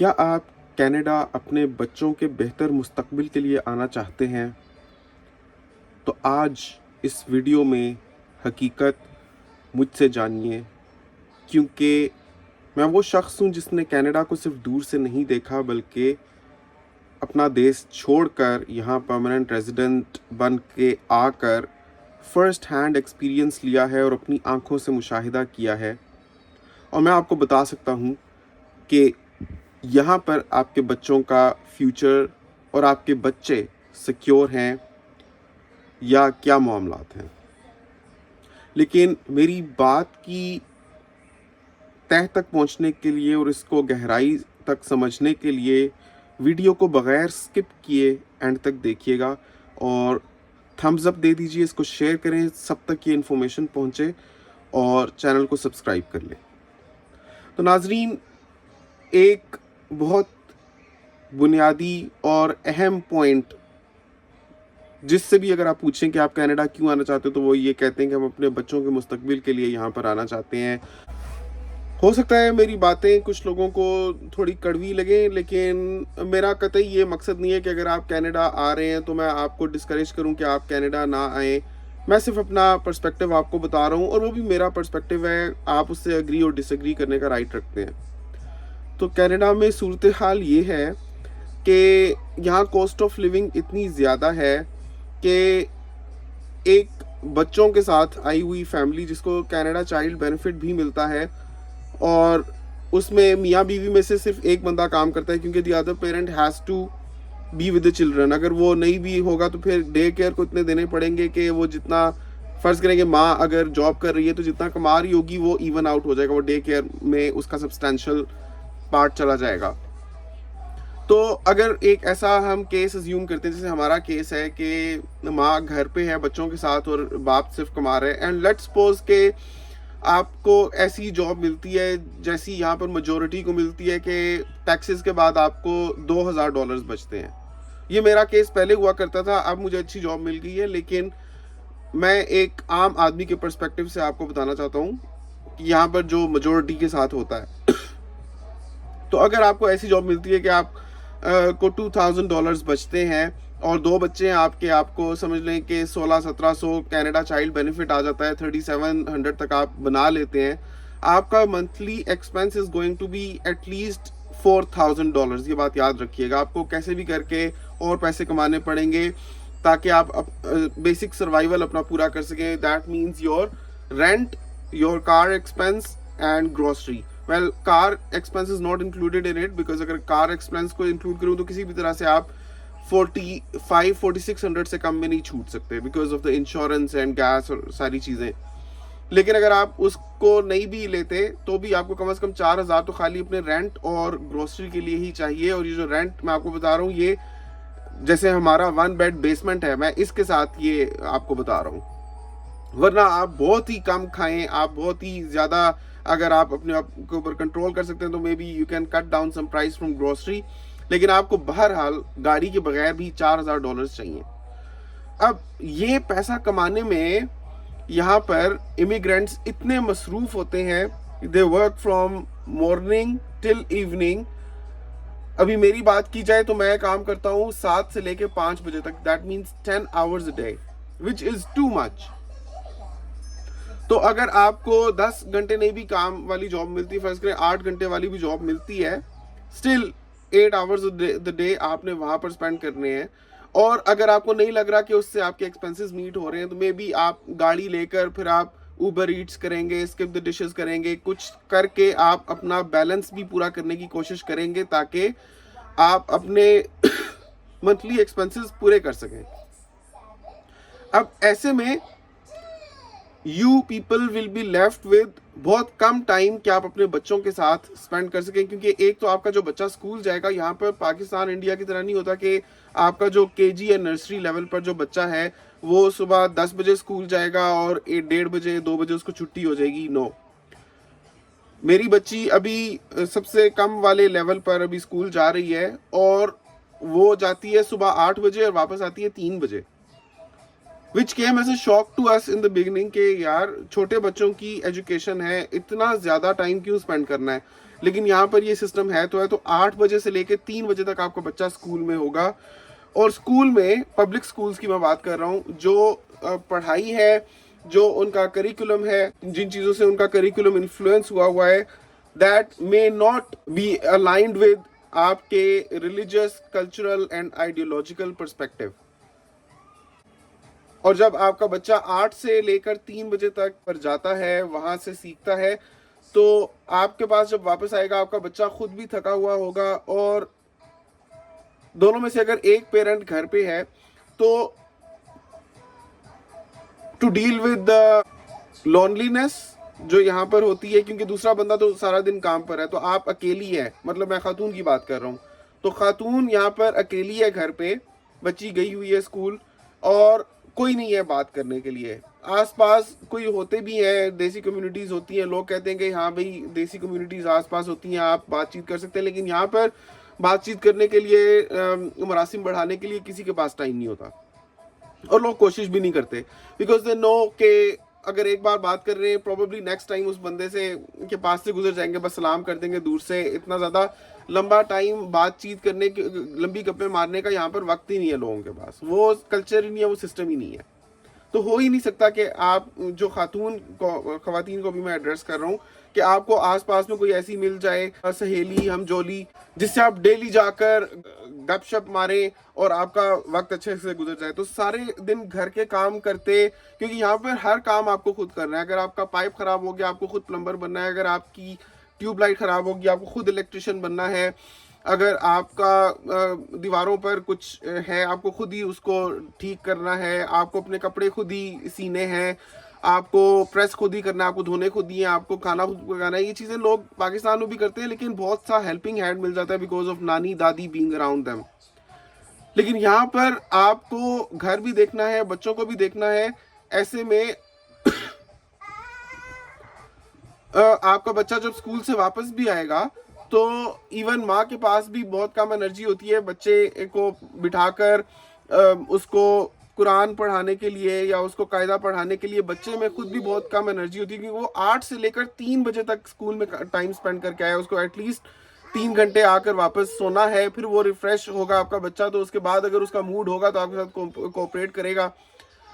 क्या आप कनाडा अपने बच्चों के बेहतर मुस्तकबिल के लिए आना चाहते हैं? तो आज इस वीडियो में हकीकत मुझसे जानिए, क्योंकि मैं वो शख्स हूँ जिसने कनाडा को सिर्फ दूर से नहीं देखा बल्कि अपना देश छोड़कर यहाँ परमानेंट रेजिडेंट बन के आकर फ़र्स्ट हैंड एक्सपीरियंस लिया है और अपनी आँखों से मुशाहिदा किया है। और मैं आपको बता सकता हूँ कि यहाँ पर आपके बच्चों का फ्यूचर और आपके बच्चे सिक्योर हैं या क्या मामलात हैं। लेकिन मेरी बात की तह तक पहुँचने के लिए और इसको गहराई तक समझने के लिए वीडियो को बग़ैर स्किप किए एंड तक देखिएगा और थम्स अप दे दीजिए, इसको शेयर करें, सब तक ये इन्फॉर्मेशन पहुँचे और चैनल को सब्सक्राइब कर लें। तो नाज़रीन, एक बहुत बुनियादी और अहम पॉइंट जिससे भी अगर आप पूछें कि आप कनाडा क्यों आना चाहते हो, तो वो ये कहते हैं कि हम अपने बच्चों के मुस्तकबिल के लिए यहाँ पर आना चाहते हैं। हो सकता है मेरी बातें कुछ लोगों को थोड़ी कड़वी लगें, लेकिन मेरा कतई ये मकसद नहीं है कि अगर आप कनाडा आ रहे हैं तो मैं आपको डिस्करेज करूं कि आप कनाडा ना आएँ। मैं सिर्फ अपना पर्सपेक्टिव आपको बता रहा हूं और वो भी मेरा पर्सपेक्टिव है, आप उससे एग्री और डिसएग्री करने का राइट रखते हैं। तो कनाडा में सूरत हाल ये है कि यहाँ कॉस्ट ऑफ लिविंग इतनी ज़्यादा है कि एक बच्चों के साथ आई हुई फैमिली जिसको कनाडा चाइल्ड बेनिफिट भी मिलता है और उसमें मियाँ बीवी में से सिर्फ एक बंदा काम करता है, क्योंकि the other parent has to be with the children. अगर वो नहीं भी होगा तो फिर डे केयर को इतने देने पड़ेंगे कि वो जितना फ़र्ज़ करें कि माँ अगर जॉब कर रही है तो जितना कमा रही होगी वो इवन आउट हो जाएगा, वो डे केयर में उसका सब्सटेंशियल पार्ट चला जाएगा। तो अगर एक ऐसा हम केस अज्यूम करते हैं जैसे हमारा केस है कि माँ घर पे है बच्चों के साथ और बाप सिर्फ कमा रहे हैं, एंड लेट्स सपोज के आपको ऐसी जॉब मिलती है जैसी यहाँ पर मेजोरिटी को मिलती है कि टैक्सेस के बाद आपको $2000 बचते हैं। ये मेरा केस पहले हुआ करता था, अब मुझे अच्छी जॉब मिल गई है, लेकिन मैं एक आम आदमी के पर्सपेक्टिव से आपको बताना चाहता हूँ कि यहाँ पर जो मेजोरिटी के साथ होता है तो अगर आपको ऐसी जॉब मिलती है कि आप को $2000 बचते हैं और 2 बच्चे हैं आपके, आपको समझ लें कि 1600-1700 कनाडा चाइल्ड बेनिफिट आ जाता है, 3700 तक आप बना लेते हैं, आपका monthly expense is going to be at least $4000। ये बात याद रखिएगा, आपको कैसे भी करके और पैसे कमाने पड़ेंगे ताकि आप बेसिक सर्वाइवल अपना पूरा कर सकें। That means your rent, your car expense and grocery. Well, car expense is not included in it, because अगर कार एक्सपेंस को इंक्लूड करूँ तो किसी भी तरह से आप 4500-4600 से कम में नहीं छूट सकते because of the insurance and gas और सारी चीज़ें। लेकिन अगर आप उसको नहीं भी लेते तो भी आपको कम से कम 4000 तो खाली अपने रेंट और ग्रोसरी के लिए ही चाहिए। और ये जो रेंट मैं आपको बता रहा हूँ, ये जैसे हमारा 1 बेड बेसमेंट है, मैं इसके साथ ये आपको बता रहा हूँ, वरना आप बहुत ही कम खाएं, आप बहुत ही ज़्यादा अगर आप अपने आप के ऊपर कंट्रोल कर सकते हैं तो maybe you can cut down some price from grocery, लेकिन आपको बहरहाल गाड़ी के बगैर भी $4000 चाहिए। अब ये पैसा कमाने में यहाँ पर इमिग्रेंट्स इतने मसरूफ़ होते हैं, they work from morning till evening. अभी मेरी बात की जाए तो मैं काम करता हूँ 7 से लेके 5 बजे तक, that means 10 hours a day, which is too much. तो अगर आपको 10 घंटे नहीं भी काम वाली जॉब मिलती है, फर्ज करें 8 घंटे वाली भी जॉब मिलती है, स्टिल 8 आवर्स द डे आपने वहाँ पर स्पेंड करने हैं। और अगर आपको नहीं लग रहा कि उससे आपके एक्सपेंसेस मीट हो रहे हैं तो मे बी आप गाड़ी लेकर फिर आप ऊबर ईट्स करेंगे, स्किप द डिशेस करेंगे, कुछ करके आप अपना बैलेंस भी पूरा करने की कोशिश करेंगे ताकि आप अपने मंथली एक्सपेंसेस पूरे कर सकें। अब ऐसे में you people will be left with बहुत कम टाइम कि आप अपने बच्चों के साथ स्पेंड कर सकें, क्योंकि एक तो आपका जो बच्चा स्कूल जाएगा, यहाँ पर पाकिस्तान इंडिया की तरह नहीं होता कि आपका जो केजी या नर्सरी लेवल पर जो बच्चा है वो सुबह 10 बजे स्कूल जाएगा और 1-1:30 बजे 2 बजे उसको छुट्टी हो जाएगी। नो, मेरी बच्ची अभी सबसे कम वाले लेवल पर अभी स्कूल जा रही है और वो जाती है सुबह 8 बजे और वापस आती है 3 बजे, which came as a shock to us in the beginning के यार छोटे बच्चों की एजुकेशन है, इतना ज़्यादा टाइम क्यों स्पेंड करना है। लेकिन यहाँ पर ये सिस्टम है तो 8 बजे से लेकर 3 बजे तक आपका बच्चा स्कूल में होगा। और स्कूल में, पब्लिक स्कूल्स की मैं बात कर रहा हूँ, जो पढ़ाई है, जो उनका करिकुलम है, जिन चीज़ों से उनका करिकुलम इन्फ्लुएंस हुआ है, that may not be aligned with आपके religious, cultural and ideological perspective. और जब आपका बच्चा 8 से लेकर 3 बजे तक पर जाता है, वहाँ से सीखता है, तो आपके पास जब वापस आएगा आपका बच्चा खुद भी थका हुआ होगा, और दोनों में से अगर एक पेरेंट घर पे है तो to deal with the loneliness जो यहाँ पर होती है, क्योंकि दूसरा बंदा तो सारा दिन काम पर है, तो आप अकेली है, मतलब मैं खातून की बात कर रहा हूँ, तो खातून यहाँ पर अकेली है घर पे, बच्ची गई हुई है स्कूल और कोई नहीं है बात करने के लिए। आसपास कोई होते भी हैं, देसी कम्युनिटीज़ होती हैं, लोग कहते हैं कि हाँ भाई देसी कम्युनिटीज़ आसपास होती हैं, आप बातचीत कर सकते हैं, लेकिन यहाँ पर बातचीत करने के लिए, मरासिम बढ़ाने के लिए किसी के पास टाइम नहीं होता, और लोग कोशिश भी नहीं करते, बिकॉज दे नो कि अगर एक बार बात कर रहे हैं, प्रोबेबली नेक्स्ट टाइम उस बंदे से के पास से गुजर जाएंगे, बस सलाम कर देंगे दूर से। इतना ज़्यादा लंबा टाइम बातचीत करने के, लंबी गप्पे मारने का यहाँ पर वक्त ही नहीं है लोगों के पास, वो कल्चर ही नहीं है, वो सिस्टम ही नहीं है। तो हो ही नहीं सकता कि आप जो खवातीन को भी मैं एड्रेस कर रहा हूँ, कि आपको आसपास में कोई ऐसी मिल जाए सहेली, हमजोली, जिससे आप डेली जाकर गपशप मारें और आपका वक्त अच्छे से गुजर जाए। तो सारे दिन घर के काम करते, क्योंकि यहाँ पर हर काम आपको खुद करना है। अगर आपका पाइप खराब हो गया, आपको खुद प्लम्बर बनना है। अगर आपकी ट्यूबलाइट खराब होगी, आपको खुद इलेक्ट्रिशियन बनना है। अगर आपका दीवारों पर कुछ है, आपको खुद ही उसको ठीक करना है। आपको अपने कपड़े खुद ही सीने हैं, आपको प्रेस खुद ही करना है, आपको धोने खुद ही है, आपको खाना खुद पकाना है। ये चीज़ें लोग पाकिस्तान में भी करते हैं, लेकिन बहुत सा हेल्पिंग हैंड मिल जाता है बिकॉज ऑफ नानी दादी बीइंग अराउंड देम। लेकिन यहाँ पर आपको घर भी देखना है, बच्चों को भी देखना है। ऐसे में आपका बच्चा जब स्कूल से वापस भी आएगा तो इवन माँ के पास भी बहुत कम एनर्जी होती है बच्चे को बिठाकर उसको कुरान पढ़ाने के लिए या उसको कायदा पढ़ाने के लिए। बच्चे में खुद भी बहुत कम एनर्जी होती है, क्योंकि वो 8 से लेकर 3 बजे तक स्कूल में टाइम स्पेंड करके आया। उसको एटलीस्ट 3 घंटे आकर वापस सोना है, फिर वो रिफ्रेश होगा आपका बच्चा। तो उसके बाद अगर उसका मूड होगा तो आपके साथ कोऑपरेट करेगा।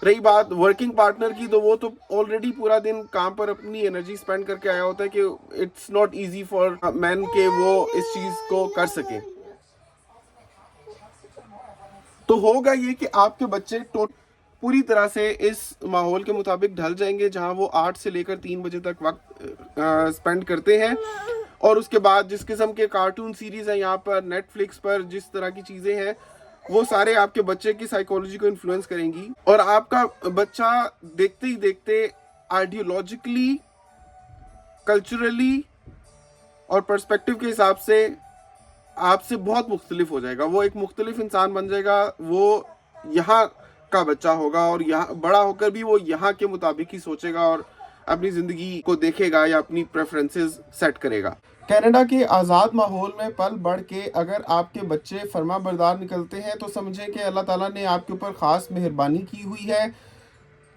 रही बात वर्किंग पार्टनर की, तो वो तो ऑलरेडी पूरा दिन काम पर अपनी एनर्जी स्पेंड करके आया होता है कि it's not easy for man के वो इस चीज को कर सके। तो होगा ये कि आपके बच्चे पूरी तरह से इस माहौल के मुताबिक ढल जाएंगे जहां वो 8 से लेकर 3 बजे तक वक्त स्पेंड करते हैं। और उसके बाद जिस किस्म के कार्टून सीरीज है यहाँ पर नेटफ्लिक्स पर, जिस तरह की चीजें हैं, वो सारे आपके बच्चे की साइकोलॉजी को इन्फ्लुएंस करेंगी। और आपका बच्चा देखते ही देखते आइडियोलॉजिकली, कल्चरली और पर्सपेक्टिव के हिसाब से आपसे बहुत मुख्तलिफ हो जाएगा। वो एक मुख्तलिफ इंसान बन जाएगा। वो यहाँ का बच्चा होगा और यहाँ बड़ा होकर भी वो यहाँ के मुताबिक ही सोचेगा और अपनी ज़िंदगी को देखेगा या अपनी प्रेफरेंसेस सेट करेगा। कनाडा के आज़ाद माहौल में पल बढ़ के अगर आपके बच्चे फरमाबरदार निकलते हैं तो समझें कि अल्लाह ताला ने आपके ऊपर ख़ास मेहरबानी की हुई है।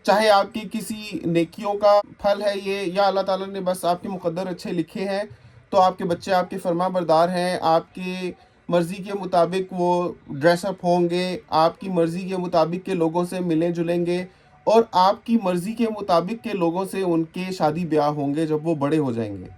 चाहे आपकी किसी नेकियों का फल है ये, या अल्लाह ताला ने बस आपके मुकद्दर अच्छे लिखे हैं, तो आपके बच्चे आपके फरमाबरदार हैं। आपके मर्ज़ी के मुताबिक वो ड्रेसअप होंगे, आपकी मर्ज़ी के मुताबिक के लोगों से मिलें जुलेंगे और आपकी मर्ज़ी के मुताबिक के लोगों से उनके शादी ब्याह होंगे जब वो बड़े हो जाएंगे।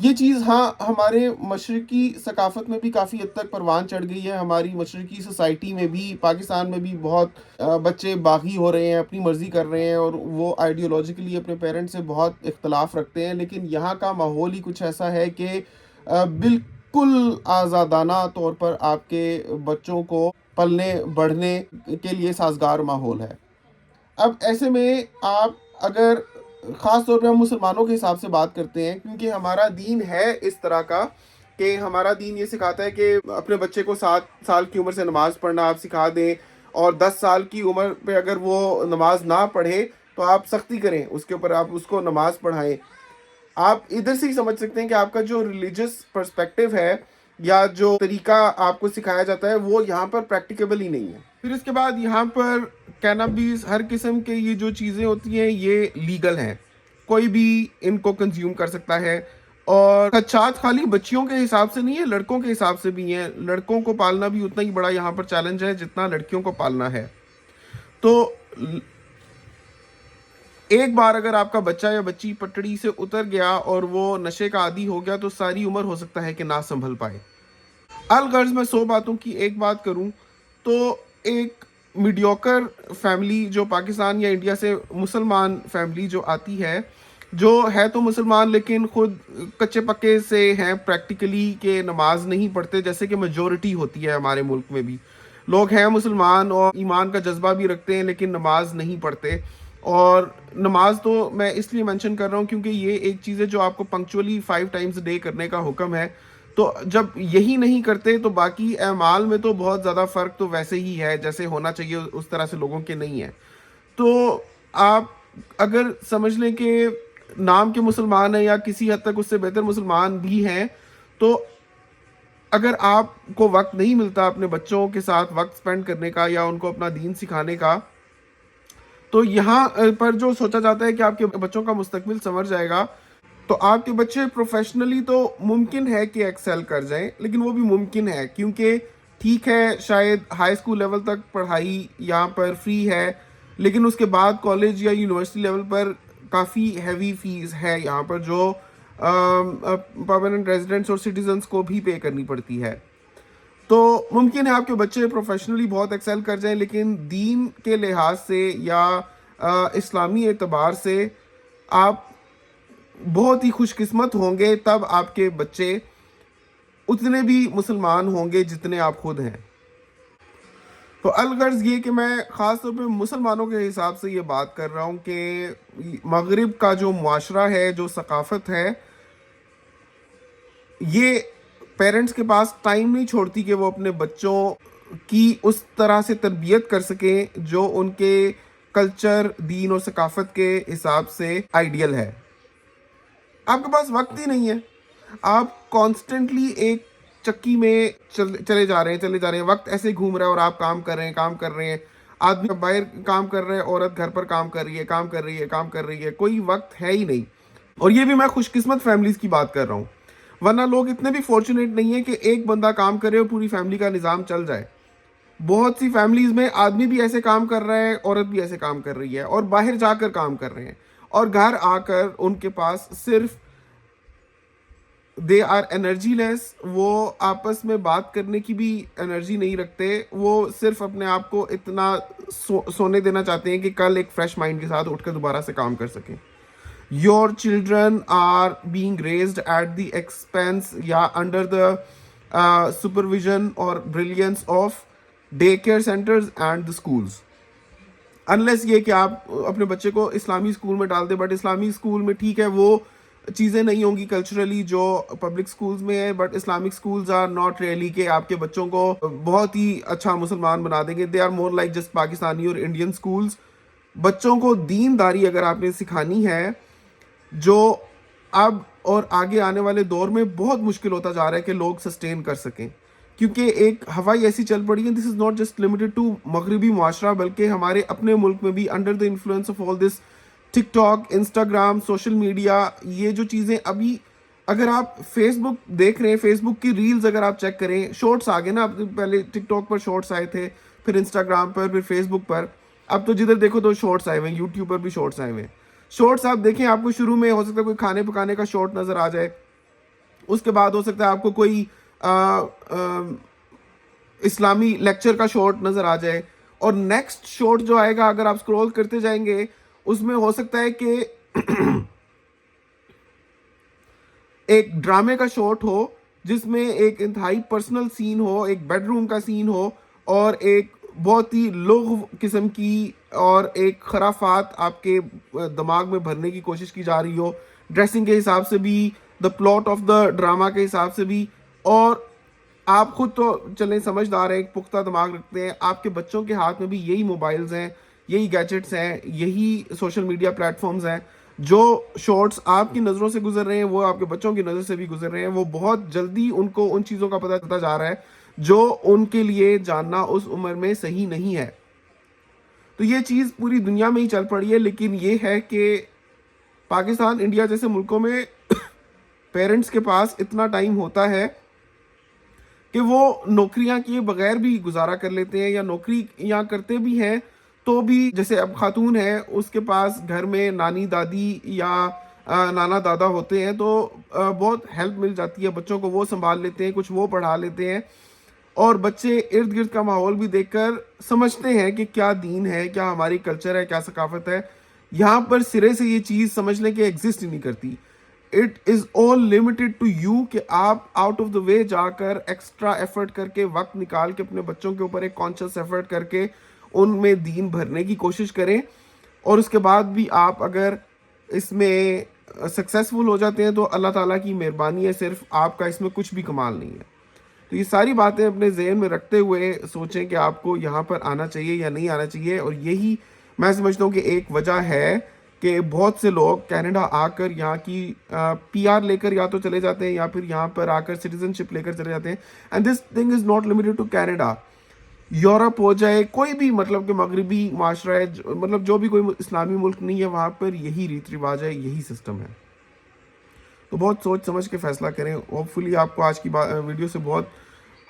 ये चीज़ हाँ हमारे मशरक़ी सकाफ़त में भी काफ़ी हद तक परवान चढ़ गई है। हमारी मशरक़ी सोसाइटी में भी, पाकिस्तान में भी बहुत बच्चे बागी हो रहे हैं, अपनी मर्ज़ी कर रहे हैं और वो आइडियोलॉजिकली अपने पेरेंट्स से बहुत इख्तलाफ रखते हैं। लेकिन यहाँ का माहौल ही कुछ ऐसा है कि बिल्कुल आज़ादाना तौर पर आपके बच्चों को पलने बढ़ने के लिए साजगार माहौल है। अब ऐसे में आप अगर ख़ास तौर पे हम मुसलमानों के हिसाब से बात करते हैं, क्योंकि हमारा दीन है इस तरह का कि हमारा दीन ये सिखाता है कि अपने बच्चे को 7 साल की उम्र से नमाज़ पढ़ना आप सिखा दें, और 10 साल की उम्र पे अगर वो नमाज ना पढ़े तो आप सख्ती करें उसके ऊपर, आप उसको नमाज़ पढ़ाएं। आप इधर से ही समझ सकते हैं कि आपका जो रिलीजियस पर्सपेक्टिव है या जो तरीका आपको सिखाया जाता है वो यहाँ पर प्रैक्टिकेबल ही नहीं है। फिर इसके बाद यहाँ पर कैनबिस, हर किस्म के ये जो चीज़ें होती हैं ये लीगल हैं, कोई भी इनको कंज्यूम कर सकता है। और खदशात खाली बच्चियों के हिसाब से नहीं है, लड़कों के हिसाब से भी हैं। लड़कों को पालना भी उतना ही बड़ा यहाँ पर चैलेंज है जितना लड़कियों को पालना है। तो एक बार अगर आपका बच्चा या बच्ची पटड़ी से उतर गया और वो नशे का आदी हो गया तो सारी उम्र हो सकता है कि ना संभल पाए। अलगर्ज मैं 100 बातों की एक बात करूं तो एक मीडियोकर फैमिली जो पाकिस्तान या इंडिया से मुसलमान फैमिली जो आती है, जो है तो मुसलमान लेकिन खुद कच्चे पक्के से हैं प्रैक्टिकली, के नमाज नहीं पढ़ते जैसे कि मेजोरिटी होती है हमारे मुल्क में भी। लोग हैं मुसलमान और ईमान का जज्बा भी रखते हैं लेकिन नमाज नहीं पढ़ते। और नमाज तो मैं इसलिए मेंशन कर रहा हूँ क्योंकि ये एक चीज़ है जो आपको पंक्चुअली 5 टाइम्स डे करने का हुक्म है। तो जब यही नहीं करते तो बाकी अमाल में तो बहुत ज़्यादा फ़र्क तो वैसे ही है, जैसे होना चाहिए उस तरह से लोगों के नहीं है। तो आप अगर समझ लें कि नाम के मुसलमान हैं या किसी हद तक उससे बेहतर मुसलमान भी हैं, तो अगर आपको वक्त नहीं मिलता अपने बच्चों के साथ वक्त स्पेंड करने का या उनको अपना दीन सिखाने का, तो यहाँ पर जो सोचा जाता है कि आपके बच्चों का मुस्तकबिल संवर जाएगा, तो आपके बच्चे प्रोफेशनली तो मुमकिन है कि एक्सेल कर जाएं, लेकिन वो भी मुमकिन है क्योंकि ठीक है शायद हाई स्कूल लेवल तक पढ़ाई यहाँ पर फ्री है, लेकिन उसके बाद कॉलेज या यूनिवर्सिटी लेवल पर काफ़ी हैवी फीस है यहाँ पर जो परमानेंट रेजिडेंट्स और सिटीजन्स को भी पे करनी पड़ती है। तो मुमकिन है आपके बच्चे प्रोफेशनली बहुत एक्सेल कर जाएं, लेकिन दीन के लिहाज से या इस्लामी एतबार से आप बहुत ही खुशकिस्मत होंगे तब आपके बच्चे उतने भी मुसलमान होंगे जितने आप खुद हैं। तो अलगर्ज ये कि मैं ख़ास तौर पे मुसलमानों के हिसाब से ये बात कर रहा हूँ कि मगरिब का जो मुआशरा है, जो सकाफ़त है, ये पेरेंट्स के पास टाइम नहीं छोड़ती कि वो अपने बच्चों की उस तरह से तरबियत कर सकें जो उनके कल्चर, दीन और सकाफ़त के हिसाब से आइडियल है। आपके पास वक्त ही नहीं है, आप कॉन्स्टेंटली एक चक्की में चले जा रहे हैं, वक्त ऐसे घूम रहा है और आप काम कर रहे हैं। आदमी बाहर काम कर रहे हैं, औरत घर पर काम कर रही है, कोई वक्त है ही नहीं। और ये भी मैं खुशकिस्मत फैमिलीज़ की बात कर रहा हूँ, वरना लोग इतने भी फॉर्चुनेट नहीं है कि एक बंदा काम करे और पूरी फैमिली का निज़ाम चल जाए। बहुत सी फैमिलीज़ में आदमी भी ऐसे काम कर रहा है, औरत भी ऐसे काम कर रही है और बाहर जाकर काम कर रहे हैं, और घर आकर उनके पास सिर्फ दे आर एनर्जीलेस, वो आपस में बात करने की भी एनर्जी नहीं रखते। वो सिर्फ अपने आप को इतना सोने देना चाहते हैं कि कल एक फ्रेश माइंड के साथ उठकर दोबारा से काम कर सकें। Your children are being raised at the expense या under the supervision or brilliance of daycare centers and the schools. Unless ये कि आप अपने बच्चे को इस्लामी स्कूल में डाल दें, बट इस्लामी स्कूल में ठीक है वो चीज़ें नहीं होंगी कल्चरली जो पब्लिक स्कूल्स में है, but Islamic schools are not really कि आपके बच्चों को बहुत ही अच्छा मुसलमान बना देंगे। They are more like just Pakistani और इंडियन स्कूल्स। बच्चों को दीनदारी अगर आपने सिखानी है, जो अब और आगे आने वाले दौर में बहुत मुश्किल होता जा रहा है कि लोग सस्टेन कर सकें, क्योंकि एक हवाई ऐसी चल पड़ी है। This is not just limited to मगरबी मुआशरा, बल्कि हमारे अपने मुल्क में भी under the influence of all this TikTok, Instagram, social media, ये जो चीज़ें अभी अगर आप फेसबुक देख रहे हैं, फेसबुक की रील्स अगर आप चेक करें, शॉर्ट्स आ गए ना, पहले टिकटॉक पर शॉर्ट्स आए थे, फिर इंस्टाग्राम पर, फिर फेसबुक पर, अब तो जिधर देखो तो शॉर्ट्स आए हुए हैं, यूट्यूब पर भी शॉर्ट्स आए हुए हैं। शॉर्ट्स आप देखें, आपको शुरू में हो सकता है कोई खाने पकाने का शॉर्ट नज़र आ जाए, उसके बाद हो सकता है आपको कोई इस्लामी लेक्चर का शॉर्ट नज़र आ जाए, और नेक्स्ट शॉर्ट जो आएगा अगर आप स्क्रॉल करते जाएंगे उसमें हो सकता है कि एक ड्रामे का शॉर्ट हो जिसमें एक इंतहाई पर्सनल सीन हो, एक बेडरूम का सीन हो, और एक बहुत ही लोग किस्म की और एक खराफात आपके दिमाग में भरने की कोशिश की जा रही हो, ड्रेसिंग के हिसाब से भी, the plot of the drama के हिसाब से भी। और आप खुद तो चलें समझदार हैं, एक पुख्ता दिमाग रखते हैं, आपके बच्चों के हाथ में भी यही मोबाइल्स हैं, यही गैजेट्स हैं, यही सोशल मीडिया प्लेटफॉर्म्स हैं। जो शॉर्ट्स आपकी नज़रों से गुजर रहे हैं वो आपके बच्चों की नज़र से भी गुजर रहे हैं। वो बहुत जल्दी उनको उन चीज़ों का पता चलता जा रहा है जो उनके लिए जानना उस उम्र में सही नहीं है। तो ये चीज़ पूरी दुनिया में ही चल पड़ी है, लेकिन ये है कि पाकिस्तान, इंडिया जैसे मुल्कों में पेरेंट्स के पास इतना टाइम होता है कि वो नौकरियां किए बगैर भी गुजारा कर लेते हैं, या नौकरी यहाँ करते भी हैं तो भी, जैसे अब खातून है उसके पास घर में नानी दादी या नाना दादा होते हैं, तो बहुत हेल्प मिल जाती है, बच्चों को वो संभाल लेते हैं, कुछ वो पढ़ा लेते हैं, और बच्चे इर्द गिर्द का माहौल भी देखकर समझते हैं कि क्या दीन है, क्या हमारी कल्चर है, क्या सकाफत है। यहाँ पर सिरे से ये चीज़ समझ लें कि एग्जिस्ट ही नहीं करती। It is all limited to you कि आप आउट ऑफ द वे जाकर एक्स्ट्रा एफर्ट करके, वक्त निकाल के अपने बच्चों के ऊपर एक कॉन्शियस एफर्ट करके उनमें दीन भरने की कोशिश करें, और उसके बाद भी आप अगर इसमें सक्सेसफुल हो जाते हैं तो अल्लाह ताला की मेहरबानी है, सिर्फ आपका इसमें कुछ भी कमाल नहीं है। तो ये सारी बातें अपने जहन में रखते हुए सोचें कि आपको यहाँ पर आना चाहिए या नहीं आना चाहिए। और यही मैं समझता हूँ कि एक वजह है कि बहुत से लोग कनाडा आकर यहाँ की पीआर लेकर या तो चले जाते हैं, या फिर यहाँ पर आकर सिटीजनशिप लेकर चले जाते हैं। And this thing is not limited to Canada, Europe हो जाए, कोई भी मतलब कि मगरबी माशरा है, मतलब जो भी कोई इस्लामी मुल्क नहीं है, वहाँ पर यही रीत रिवाज है, यही सिस्टम है। तो बहुत सोच समझ के फैसला करें। होपफुली आपको आज की वीडियो से बहुत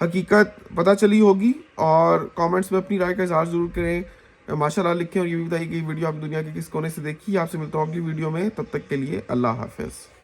हकीकत पता चली होगी, और कमेंट्स में अपनी राय का इजहार ज़रूर करें, माशाल्लाह लिखें, और ये भी बताइए कि वीडियो आप दुनिया के किस कोने से देखी। आपसे मिलता हूँ अगली वीडियो में, तब तक के लिए अल्लाह हाफ़िज़।